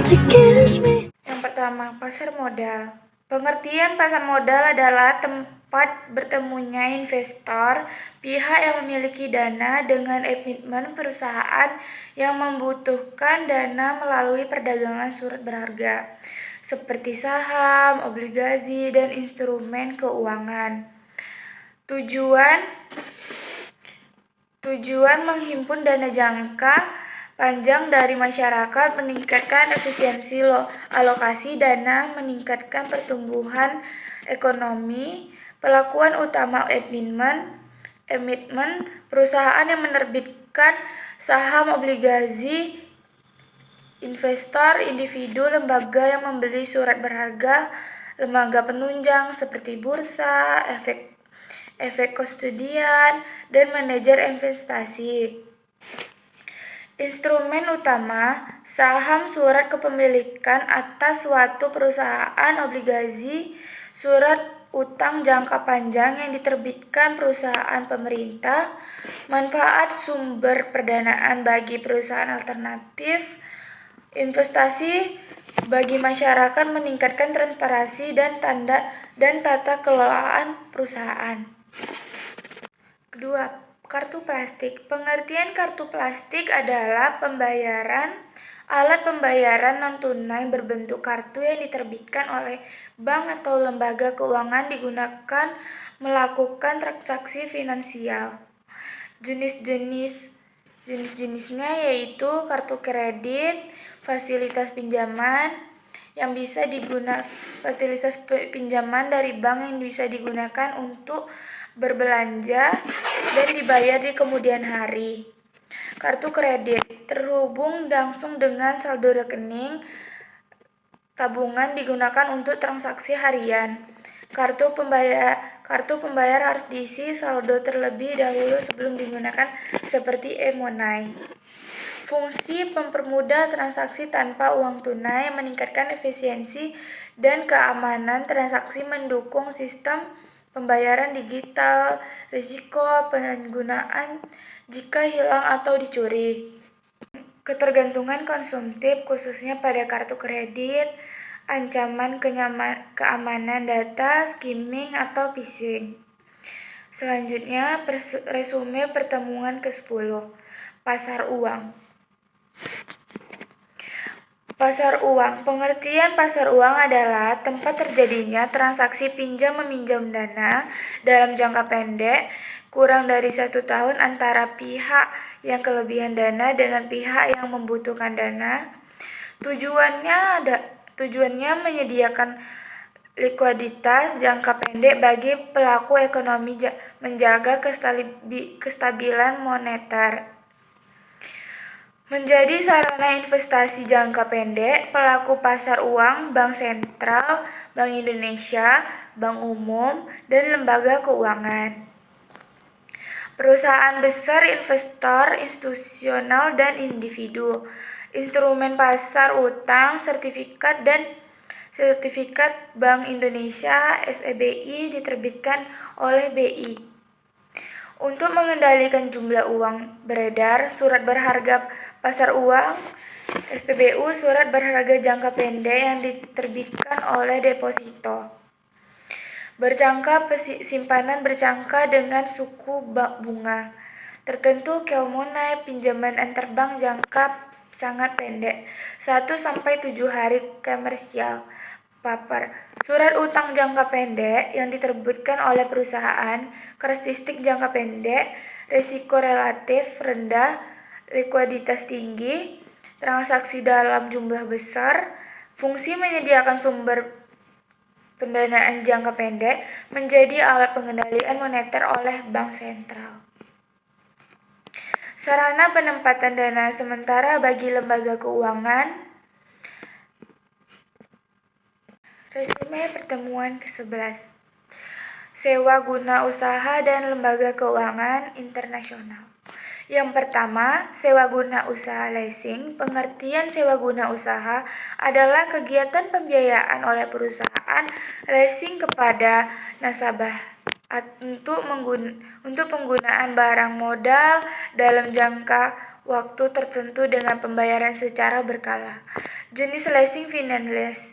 Yang pertama, pasar modal. Pengertian pasar modal adalah tempat bertemunya investor, pihak yang memiliki dana dengan emiten perusahaan yang membutuhkan dana melalui perdagangan surat berharga, seperti saham, obligasi, dan instrumen keuangan. Tujuan menghimpun dana jangka panjang dari masyarakat, meningkatkan efisiensi alokasi dana, meningkatkan pertumbuhan ekonomi. Pelakuan utama emiten perusahaan yang menerbitkan saham, obligasi, investor, individu, lembaga yang membeli surat berharga, lembaga penunjang seperti bursa, efek kustodian, dan manajer investasi. Instrumen utama, saham, surat kepemilikan atas suatu perusahaan, obligasi, surat utang jangka panjang yang diterbitkan perusahaan pemerintah, manfaat sumber pendanaan bagi perusahaan alternatif, investasi bagi masyarakat, meningkatkan transparansi dan tata kelolaan perusahaan. Kedua, kartu plastik. Pengertian kartu plastik adalah alat pembayaran non-tunai berbentuk kartu yang diterbitkan oleh bank atau lembaga keuangan digunakan melakukan transaksi finansial. Jenis-jenisnya yaitu kartu kredit, fasilitas pinjaman dari bank yang bisa digunakan untuk berbelanja dan dibayar di kemudian hari. Kartu kredit terhubung langsung dengan saldo rekening tabungan, digunakan untuk transaksi harian. Kartu pembayar harus diisi saldo terlebih dahulu sebelum digunakan, seperti e-money. Fungsi mempermudah transaksi tanpa uang tunai, meningkatkan efisiensi dan keamanan transaksi, mendukung sistem pembayaran digital, risiko penggunaan jika hilang atau dicuri. Ketergantungan konsumtif khususnya pada kartu kredit, ancaman keamanan data, skimming atau phishing. Selanjutnya, resume pertemuan ke-10. Pasar uang. Pasar uang. Pengertian pasar uang adalah tempat terjadinya transaksi pinjam-meminjam dana dalam jangka pendek kurang dari 1 tahun antara pihak yang kelebihan dana dengan pihak yang membutuhkan dana. Tujuannya menyediakan likuiditas jangka pendek bagi pelaku ekonomi, menjaga kestabilan moneter. Menjadi sarana investasi jangka pendek, pelaku pasar uang, bank sentral, Bank Indonesia, bank umum, dan lembaga keuangan. Perusahaan besar, investor, institusional, dan individu. Instrumen pasar utang, sertifikat Bank Indonesia, SEBI, diterbitkan oleh BI. Untuk mengendalikan jumlah uang beredar, surat berharga pasar uang, SPBU, surat berharga jangka pendek yang diterbitkan oleh deposito. Simpanan berjangka dengan suku bunga tertentu, kemonai, pinjaman antarbank jangka sangat pendek, 1-7 hari, komersial paper. Surat utang jangka pendek yang diterbitkan oleh perusahaan, karakteristik jangka pendek, risiko relatif rendah, likuiditas tinggi, transaksi dalam jumlah besar. Fungsi menyediakan sumber pendanaan jangka pendek, menjadi alat pengendalian moneter oleh bank sentral. Sarana penempatan dana sementara bagi lembaga keuangan. Resume pertemuan ke-11. Sewa guna usaha dan lembaga keuangan internasional. Yang pertama, sewa guna usaha leasing. Pengertian sewa guna usaha adalah kegiatan pembiayaan oleh perusahaan leasing kepada nasabah untuk penggunaan barang modal dalam jangka waktu tertentu dengan pembayaran secara berkala. Jenis leasing finance lease.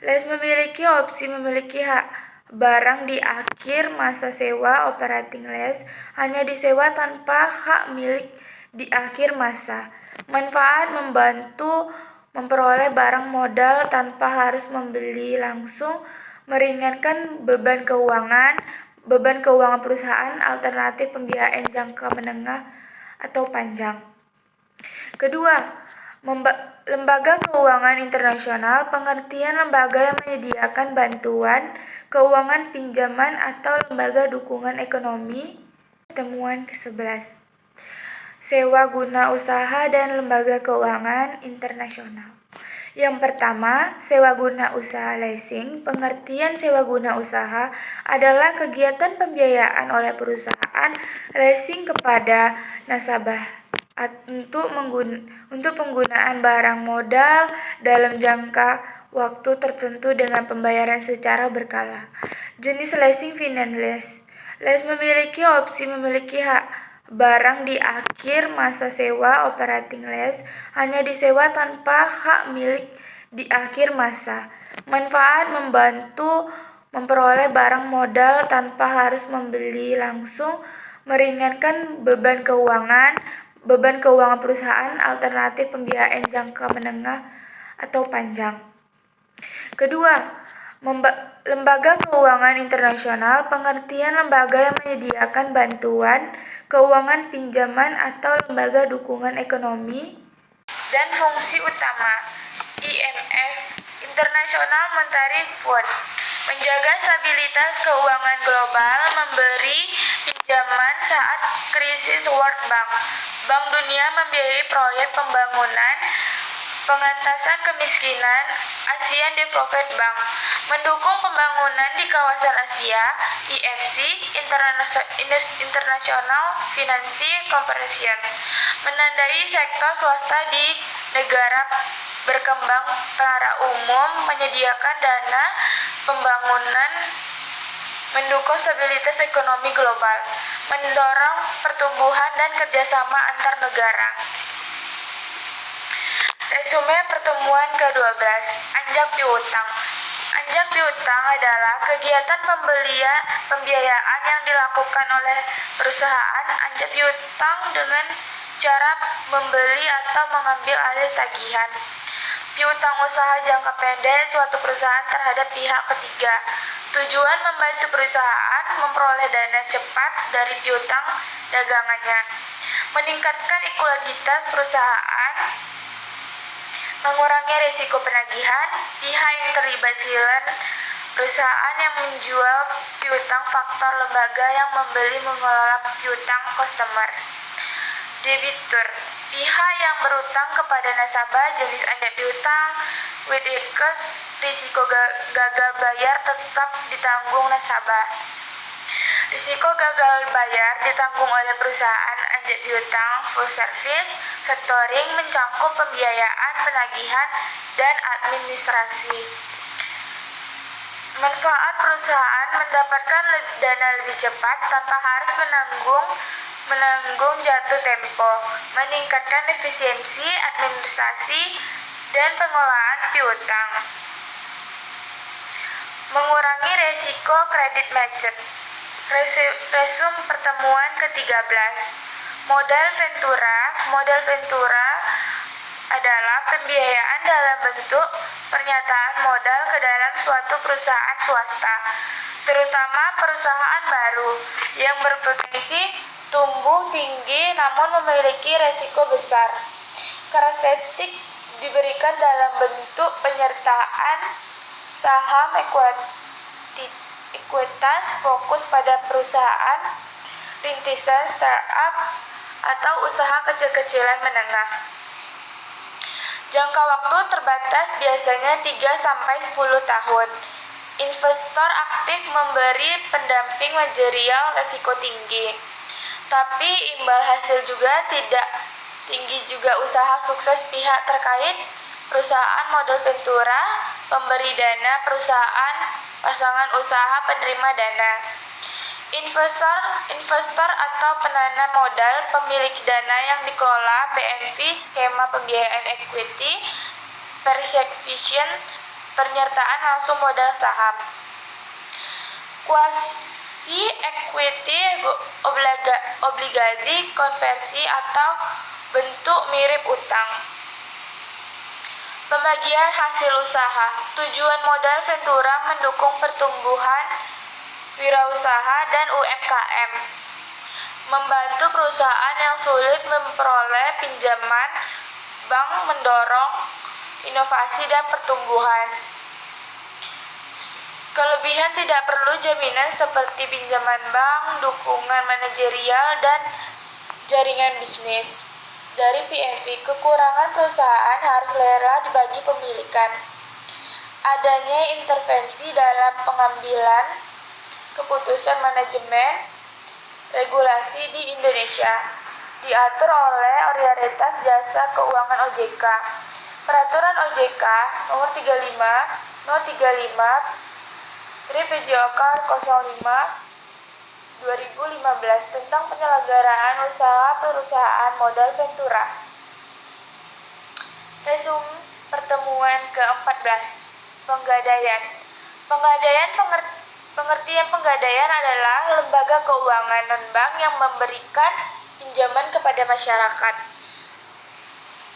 Lease memiliki opsi memiliki hak barang di akhir masa sewa. Operating lease hanya disewa tanpa hak milik di akhir masa. Manfaat membantu memperoleh barang modal tanpa harus membeli langsung, meringankan beban keuangan perusahaan, alternatif pembiayaan jangka menengah atau panjang. Kedua, lembaga keuangan internasional. Pengertian lembaga yang menyediakan bantuan keuangan, pinjaman, atau lembaga dukungan ekonomi. Temuan ke-11. Sewa guna usaha dan lembaga keuangan internasional. Yang pertama, sewa guna usaha leasing. Pengertian sewa guna usaha adalah kegiatan pembiayaan oleh perusahaan leasing kepada nasabah untuk penggunaan barang modal dalam jangka waktu tertentu dengan pembayaran secara berkala. Jenis leasing finance lease. Lease memiliki opsi memiliki hak barang di akhir masa sewa. Operating lease hanya disewa tanpa hak milik di akhir masa. Manfaat membantu memperoleh barang modal tanpa harus membeli langsung, meringankan beban keuangan perusahaan, alternatif pembiayaan jangka menengah atau panjang. Kedua, lembaga keuangan internasional. Pengertian lembaga yang menyediakan bantuan keuangan, pinjaman, atau lembaga dukungan ekonomi. Dan fungsi utama IMF, International Monetary Fund, menjaga stabilitas keuangan global, memberi pinjaman saat krisis. World Bank, Bank Dunia, membiayai proyek pembangunan pengentasan kemiskinan. Asian Development Bank, mendukung pembangunan di kawasan Asia. IFC, International Finance Corporation, menandai sektor swasta di negara berkembang secara umum, menyediakan dana pembangunan, mendukung stabilitas ekonomi global, mendorong pertumbuhan dan kerjasama antar negara. Resume pertemuan ke-12. Anjak piutang. Anjak piutang adalah kegiatan pembiayaan yang dilakukan oleh perusahaan anjak piutang dengan cara membeli atau mengambil alih tagihan piutang usaha jangka pendek suatu perusahaan terhadap pihak ketiga. Tujuan membantu perusahaan memperoleh dana cepat dari piutang dagangannya, meningkatkan ekualitas perusahaan, mengurangi risiko penagihan. Pihak yang terlibat silen perusahaan yang menjual piutang, faktor lembaga yang membeli mengelola piutang, customer. Debitur, pihak yang berutang kepada nasabah. Jenis anjak piutang. With cost, risiko gagal bayar tetap ditanggung nasabah. Risiko gagal bayar ditanggung oleh perusahaan anjak piutang. Full service factoring mencakup pembiayaan, penagihan, dan administrasi. Manfaat perusahaan mendapatkan dana lebih cepat tanpa harus menanggung jatuh tempo, meningkatkan efisiensi administrasi dan pengolahan piutang, mengurangi resiko kredit macet. Resum pertemuan ke-13. Modal Ventura. Modal Ventura adalah pembiayaan dalam bentuk pernyataan modal ke dalam suatu perusahaan swasta, terutama perusahaan baru yang berpotensi tumbuh tinggi namun memiliki resiko besar. Karakteristik diberikan dalam bentuk penyertaan saham, ekuitas, fokus pada perusahaan rintisan, startup, atau usaha kecil-kecilan menengah. Jangka waktu terbatas, biasanya 3-10 tahun. Investor aktif memberi pendamping manajerial resiko tinggi, tapi imbal hasil juga tidak tinggi. Juga usaha sukses pihak terkait. Perusahaan modal Ventura, pemberi dana, perusahaan pasangan usaha penerima dana. Investor atau penanam modal, pemilik dana yang dikelola. BNV, skema pembiayaan equity, execution penyertaan langsung modal saham. Quasi equity obligasi konversi atau bentuk mirip utang. Pembagian hasil usaha. Tujuan modal Ventura mendukung pertumbuhan wirausaha dan UMKM. Membantu perusahaan yang sulit memperoleh pinjaman bank, mendorong inovasi dan pertumbuhan. Kelebihan tidak perlu jaminan seperti pinjaman bank, dukungan manajerial, dan jaringan bisnis. Dari PMV, kekurangan perusahaan harus rela dibagi pemilikan. Adanya intervensi dalam pengambilan keputusan manajemen regulasi di Indonesia diatur oleh Otoritas Jasa Keuangan OJK. Peraturan OJK nomor 35/PJOK 05/2015 tentang penyelenggaraan usaha perusahaan modal Ventura. Resume pertemuan ke-14. Penggadaian. Pengertian penggadaian adalah lembaga keuangan non-bank yang memberikan pinjaman kepada masyarakat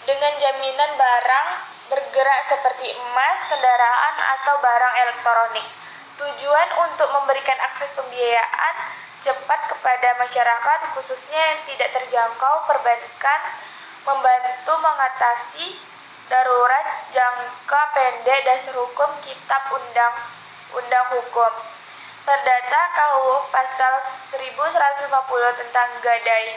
dengan jaminan barang bergerak seperti emas, kendaraan, atau barang elektronik. Tujuan untuk memberikan akses pembiayaan cepat kepada masyarakat khususnya yang tidak terjangkau perbankan, membantu mengatasi darurat jangka pendek dasar hukum Kitab Undang Hukum. Perdata KUH Pasal 1150 tentang gadai.